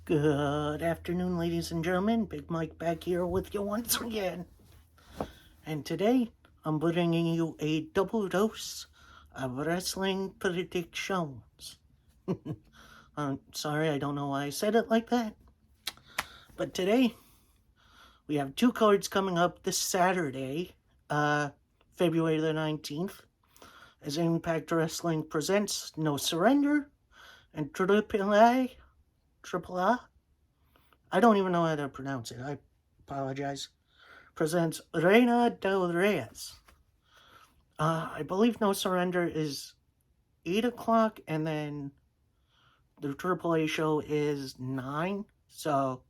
Good afternoon, ladies and gentlemen. Big Mike back here with you once again. And today, I'm bringing you a double dose of wrestling predictions. I'm sorry, I don't know why I said it like that. But today, we have two cards coming up this Saturday, February the 19th, as Impact Wrestling presents No Surrender and AAA. Triple A? I don't even know how to pronounce it. I apologize. Presents Reina del Reyes. I believe No Surrender is 8 o'clock, and then the AAA show is 9. So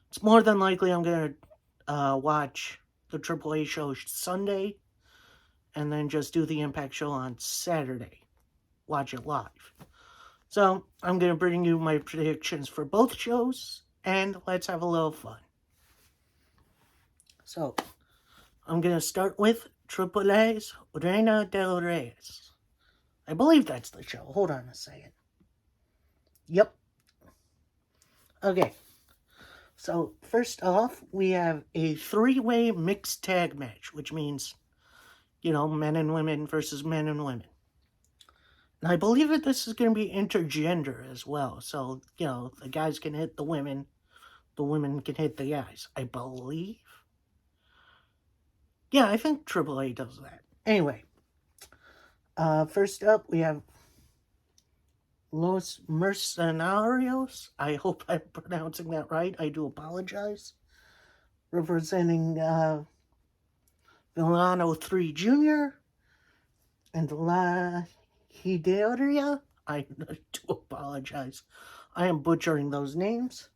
it's more than likely I'm going to watch the AAA show Sunday and then just do the Impact show on Saturday. Watch it live. So I'm going to bring you my predictions for both shows, and let's have a little fun. So I'm going to start with AAA's Reina del Reyes. I believe that's the show. Hold on a second. Yep. Okay. So, first off, we have a three-way mixed tag match, which means, men and women versus men and women. And I believe that this is going to be intergender as well. So, the guys can hit the women can hit the guys. I believe. Yeah, I think AAA does that. Anyway, first up, we have Los Mercenarios. I hope I'm pronouncing that right. I do apologize. Representing Villano 3 Jr. and La Hideria. I do apologize. I am butchering those names.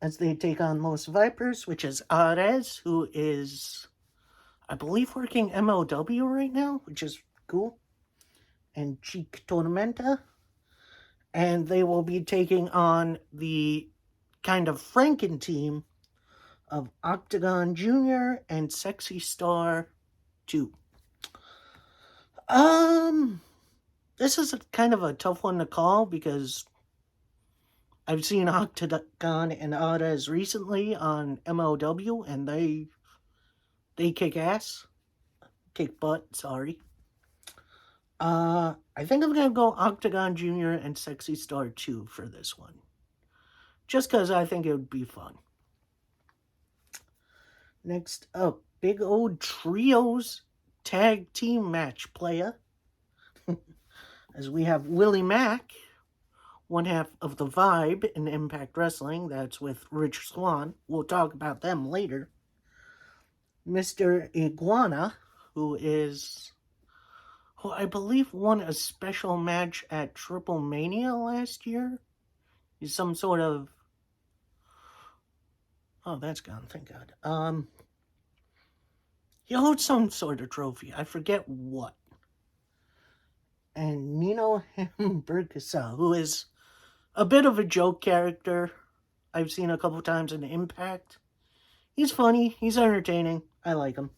As they take on Los Vipers, which is Ares, who is, I believe, working MLW right now, which is cool. And Cheek Tormenta. And they will be taking on the kind of Franken team of Octagon Jr. and Sexy Star 2. This is kind of a tough one to call because I've seen Octagon and Ares recently on MLW, and they kick ass. Kick butt, sorry. I think I'm going to go Octagon Jr. and Sexy Star 2 for this one. Just because I think it would be fun. Next up, Big Old Trios Tag Team Match Playa. As we have Willie Mack, one half of the Vibe in Impact Wrestling. That's with Rich Swann. We'll talk about them later. Mr. Iguana, who I believe won a special match at Triple Mania last year. He's some sort of... Oh, that's gone, thank God. He holds some sort of trophy. I forget what. And Nino Hamburguesa, who is a bit of a joke character. I've seen a couple times in Impact. He's funny. He's entertaining. I like him.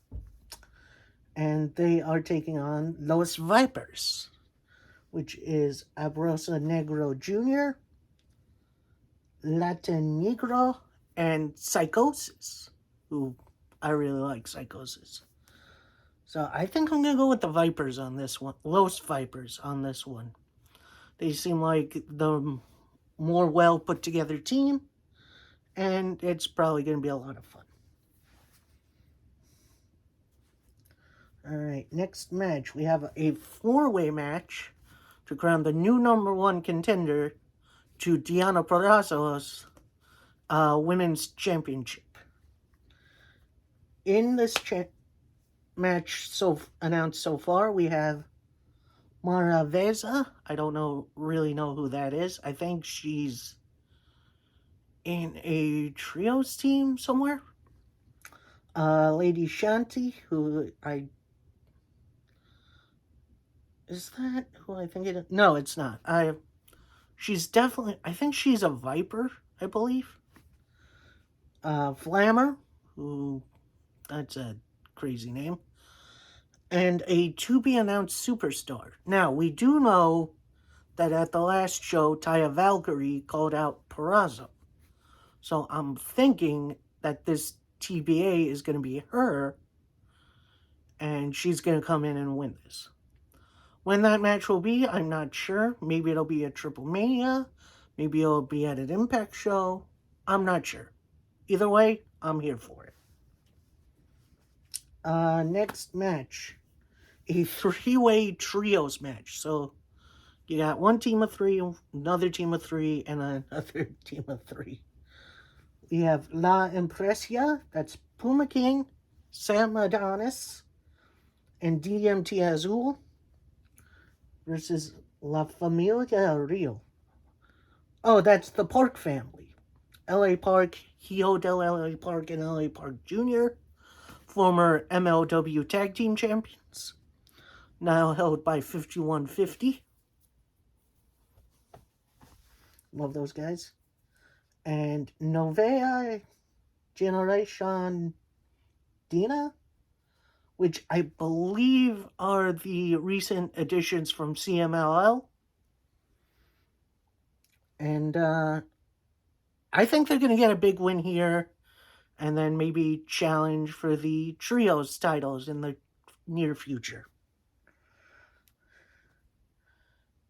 And they are taking on Los Vipers, which is Abrosa Negro Jr., Latin Negro, and Psychosis, who I really like Psychosis. So I think I'm going to go with the Vipers on this one. Los Vipers on this one. They seem like the more well put together team, and it's probably going to be a lot of fun. Alright, next match. We have a four-way match to crown the new number one contender to Diana Purrazzo's Women's Championship. In this match announced so far, we have Mara Veza. I don't really know who that is. I think she's in a trios team somewhere. Lady Shanti, who is that who I think it is? No, it's not. She's definitely, I think she's a Viper, I believe. Flammer, who, that's a crazy name. And a to-be-announced superstar. Now, we do know that at the last show, Taya Valkyrie called out Peraza. So I'm thinking that this TBA is going to be her, and she's going to come in and win this. When that match will be, I'm not sure. Maybe it'll be at Triple Mania. Maybe it'll be at an Impact show. I'm not sure. Either way, I'm here for it. Next match. A three-way trios match. So you got one team of three, another team of three, and another team of three. We have La Impresia, that's Puma King, Sam Adonis, and DMT Azul versus La Familia Real. Oh, that's the Park family. LA Park, Hijo del LA Park, and LA Park Jr., former MLW Tag Team Champions, now held by 5150. Love those guys. And Novea Generation Dina, which I believe are the recent additions from CMLL. And I think they're going to get a big win here and then maybe challenge for the trios titles in the near future.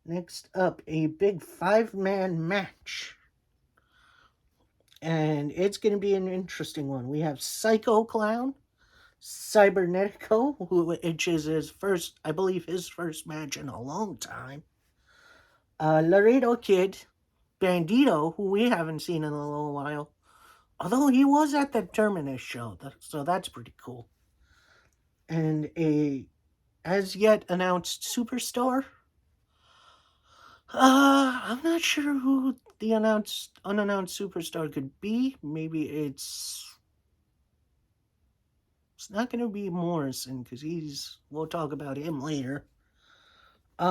Next up, a big 5-man match. And it's going to be an interesting one. We have Psycho Clown, Cybernetico, which is his first match in a long time. Laredo Kid, Bandito, who we haven't seen in a little while. Although he was at the Terminus show, so that's pretty cool. And a as yet announced superstar. I'm not sure who the unannounced superstar could be. Maybe it's not going to be Morrison because we'll talk about him later. It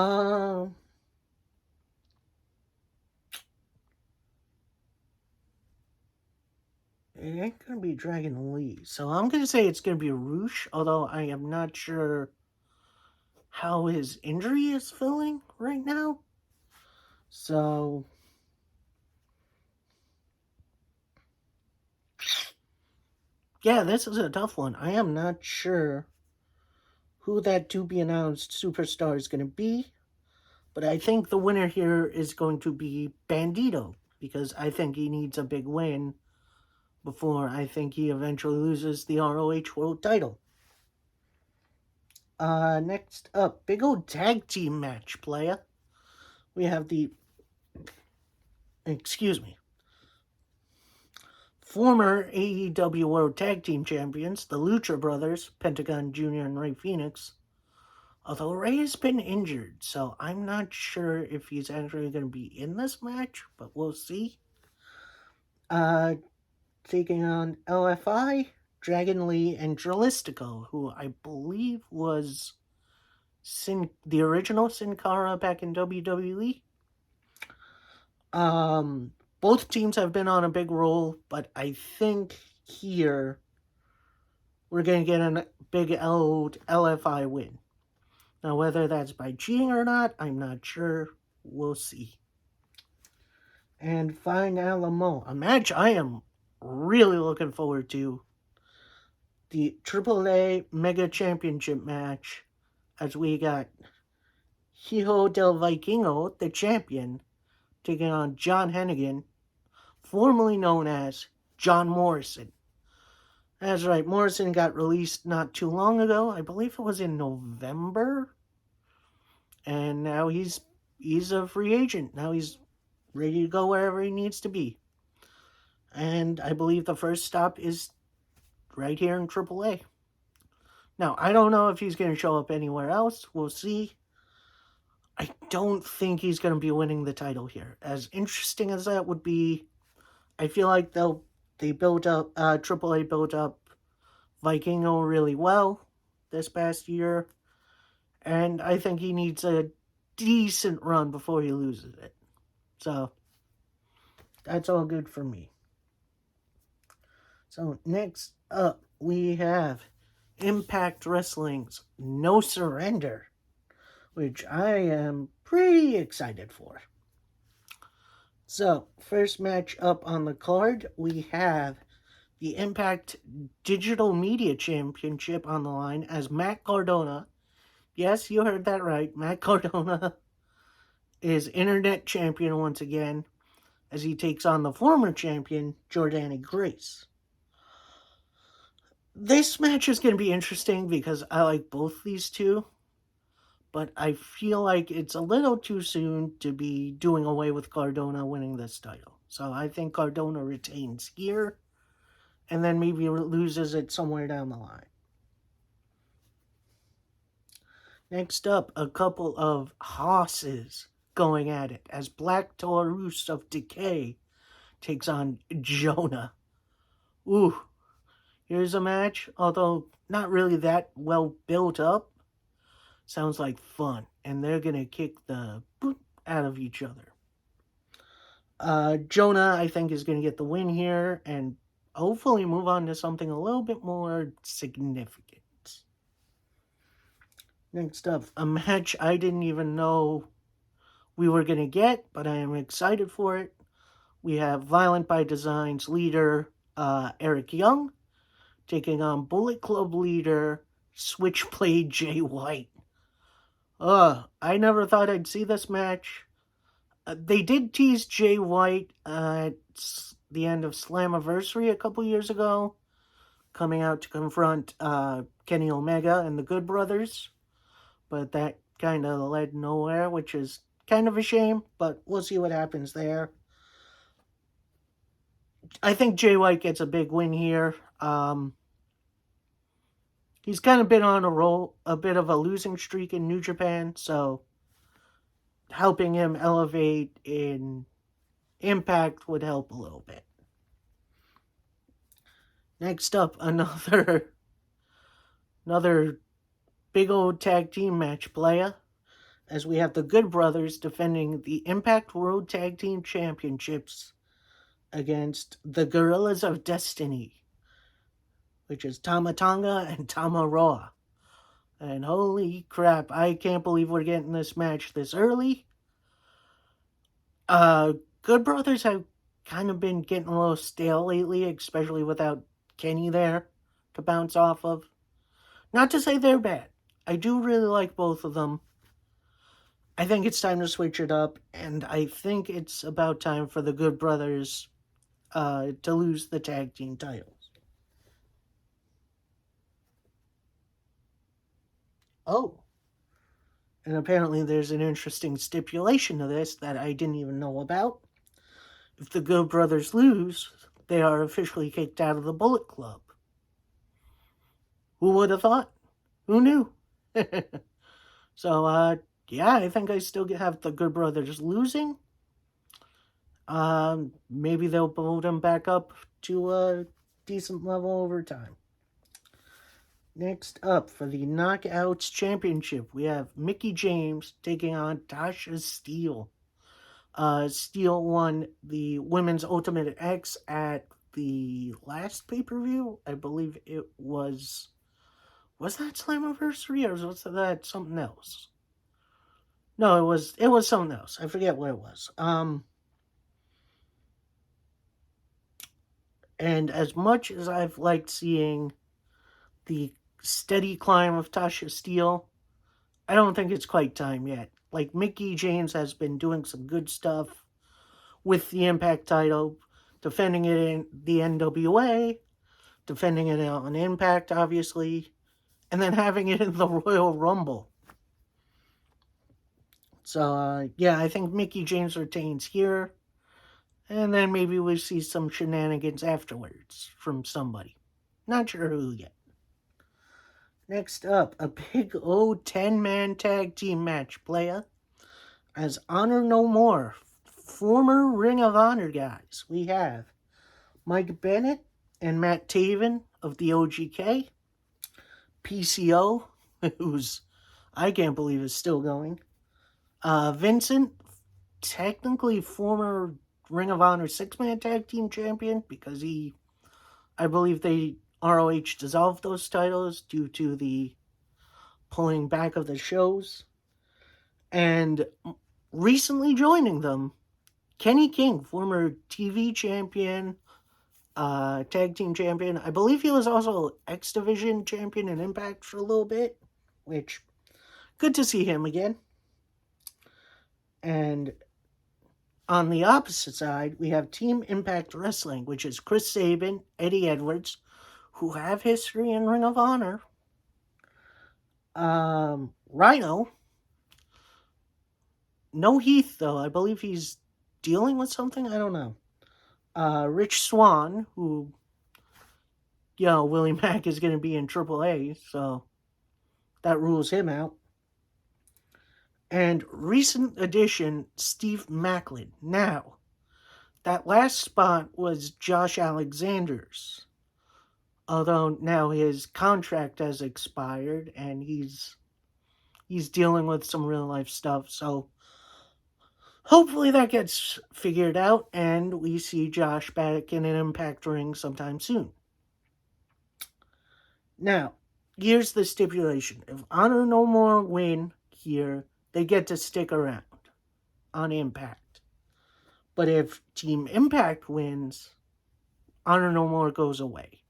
ain't going to be Dragon Lee. So I'm going to say it's going to be Roosh, although I am not sure how his injury is feeling right now. So yeah, this is a tough one. I am not sure who that to be announced superstar is going to be, but I think the winner here is going to be Bandito because I think he needs a big win before I think he eventually loses the ROH World title. Next up, big old tag team match, playa. We have the former AEW World Tag Team Champions, the Lucha Brothers, Pentagon Jr. and Rey Fenix. Although Rey has been injured, so I'm not sure if he's actually going to be in this match, but we'll see. Taking on LFI, Dragon Lee, and Dralistico, who I believe was the original Sin Cara back in WWE. Both teams have been on a big roll, but I think here we're going to get a big old LFI win. Now, whether that's by cheating or not, I'm not sure. We'll see. And finally, a match I am really looking forward to. The AAA Mega Championship match, as we got Hijo del Vikingo, the champion, taking on John Hennigan, formerly known as John Morrison. That's right, Morrison got released not too long ago. I believe it was in November. And now he's a free agent. Now he's ready to go wherever he needs to be. And I believe the first stop is right here in AAA. Now, I don't know if he's going to show up anywhere else. We'll see. I don't think he's going to be winning the title here. As interesting as that would be, I feel like AAA built up Vikingo really well this past year. And I think he needs a decent run before he loses it. So, that's all good for me. So, next up, we have Impact Wrestling's No Surrender. which I am pretty excited for. So, first match up on the card, we have the Impact Digital Media Championship on the line as Matt Cardona. Yes, you heard that right. Matt Cardona is Internet Champion once again as he takes on the former champion, Jordani Grace. This match is going to be interesting because I like both these two, but I feel like it's a little too soon to be doing away with Cardona winning this title. So I think Cardona retains here and then maybe loses it somewhere down the line. Next up, a couple of hosses going at it as Black Taurus of Decay takes on Jonah. Ooh, here's a match, although not really that well built up. Sounds like fun, and they're gonna kick the boot out of each other. Jonah, I think, is gonna get the win here and hopefully move on to something a little bit more significant. Next up, a match I didn't even know we were gonna get, but I am excited for it. We have Violent by Design's leader, Eric Young, taking on Bullet Club leader, Switchblade Jay White. I never thought I'd see this match. They did tease Jay White at the end of Slammiversary a couple years ago, coming out to confront Kenny Omega and the Good Brothers, but that kind of led nowhere, which is kind of a shame, but we'll see what happens there. I think Jay White gets a big win here. He's kind of been on a bit of a losing streak in New Japan, so helping him elevate in Impact would help a little bit. Next up, another big old tag team match playa, as we have the Good Brothers defending the Impact World Tag Team Championships against the Gorillas of Destiny, which is Tama Tonga and Tama Roa. And holy crap, I can't believe we're getting this match this early. Good Brothers have kind of been getting a little stale lately, especially without Kenny there to bounce off of. Not to say they're bad. I do really like both of them. I think it's time to switch it up, and I think it's about time for the Good Brothers to lose the tag team titles. Oh. And apparently there's an interesting stipulation to this that I didn't even know about. If the Good Brothers lose, they are officially kicked out of the Bullet Club. Who would have thought? Who knew? So, yeah, I think I still have the Good Brothers losing. Maybe they'll build them back up to a decent level over time. Next up, for the Knockouts Championship, we have Mickie James taking on Tasha Steelz. Steele won the Women's Ultimate X at the last pay-per-view. I believe it was... Was that Slammiversary or was that something else? No, it was something else. I forget what it was. And as much as I've liked seeing the steady climb of Tasha Steelz, I don't think it's quite time yet. Like, Mickie James has been doing some good stuff with the Impact title, defending it in the NWA, defending it on Impact, obviously, and then having it in the Royal Rumble. So, yeah, I think Mickie James retains here, and then maybe we'll see some shenanigans afterwards from somebody. Not sure who yet. Next up, a big old 10-man tag team match playa as Honor No More, former Ring of Honor guys. We have Mike Bennett and Matt Taven of the OGK, PCO, who's I can't believe is still going, Vincent, technically former Ring of Honor 6-man tag team champion because I believe they ROH dissolved those titles due to the pulling back of the shows. And recently joining them, Kenny King, former TV champion, tag team champion. I believe he was also X Division champion in Impact for a little bit, which good to see him again. And on the opposite side, we have Team Impact Wrestling, which is Chris Sabin, Eddie Edwards, who have history in Ring of Honor. Rhino, no Heath though. I believe he's dealing with something. I don't know. Rich Swann, who, Willie Mack is going to be in AAA, so that rules him out. And recent addition, Steve Macklin. Now, that last spot was Josh Alexander's. Although now his contract has expired and he's dealing with some real life stuff, so hopefully that gets figured out and we see Josh back in an Impact ring sometime soon. Now, here's the stipulation. If Honor No More win here, they get to stick around on Impact. But if Team Impact wins, Honor No More goes away.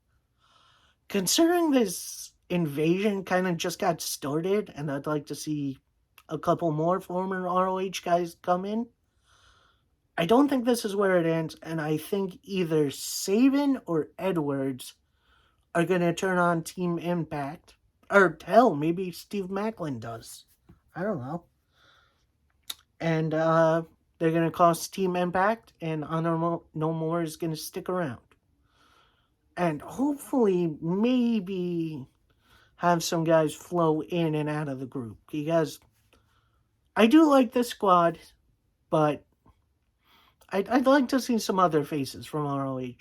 Considering this invasion kind of just got started, and I'd like to see a couple more former ROH guys come in, I don't think this is where it ends, and I think either Sabin or Edwards are going to turn on Team Impact. Or hell, maybe Steve Macklin does. I don't know. And they're going to cost Team Impact, and Honor No More is going to stick around. And hopefully, maybe have some guys flow in and out of the group. Because I do like this squad, but I'd like to see some other faces from ROH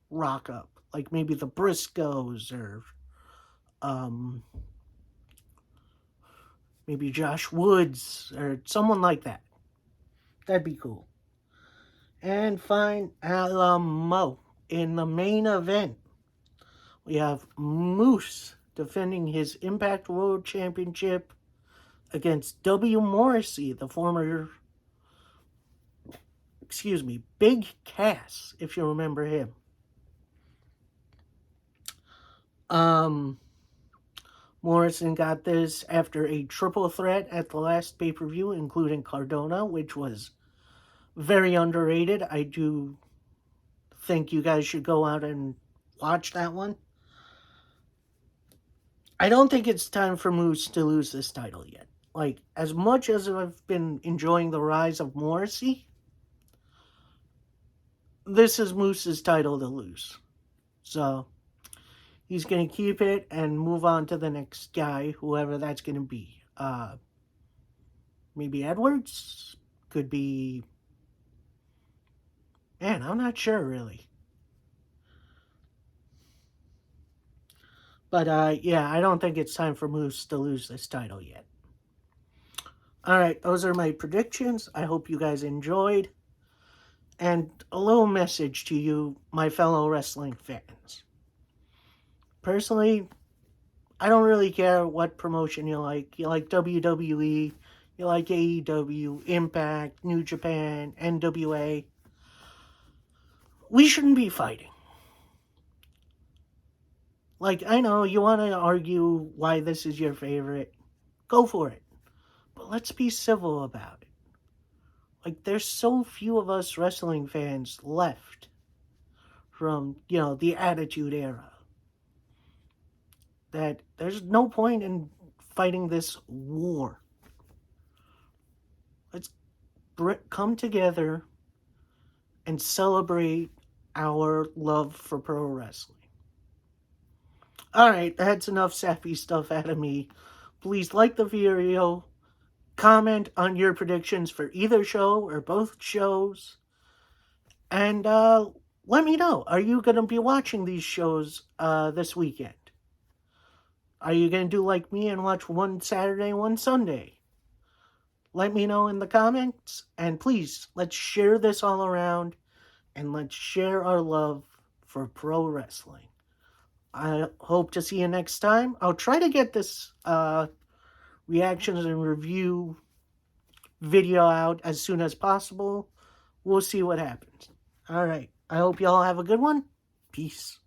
rock up. Like maybe the Briscoes or maybe Josh Woods or someone like that. That'd be cool. And fine, Alamo. In the main event, we have Moose defending his Impact World Championship against W. Morrissey, the former, Big Cass, if you remember him. Morrison got this after a triple threat at the last pay-per-view, including Cardona, which was very underrated. I do think you guys should go out and watch that one. I don't think it's time for Moose to lose this title yet. Like, as much as I've been enjoying the rise of Morrissey, this is Moose's title to lose. So, he's going to keep it and move on to the next guy, whoever that's going to be. Maybe Edwards? Could be... Man, I'm not sure, really. But, I don't think it's time for Moose to lose this title yet. Alright, those are my predictions. I hope you guys enjoyed. And a little message to you, my fellow wrestling fans. Personally, I don't really care what promotion you like. You like WWE, you like AEW, Impact, New Japan, NWA. We shouldn't be fighting. Like, I know you want to argue why this is your favorite. Go for it. But let's be civil about it. Like, there's so few of us wrestling fans left from, the Attitude Era, that there's no point in fighting this war. Let's come together and celebrate our love for pro wrestling. Alright, that's enough sappy stuff out of me. Please like the video, comment on your predictions for either show or both shows, and let me know. Are you going to be watching these shows this weekend? Are you going to do like me and watch one Saturday, one Sunday? Let me know in the comments, and please, let's share this all around, and let's share our love for pro wrestling. I hope to see you next time. I'll try to get this reactions and review video out as soon as possible. We'll see what happens. All right. I hope y'all have a good one. Peace.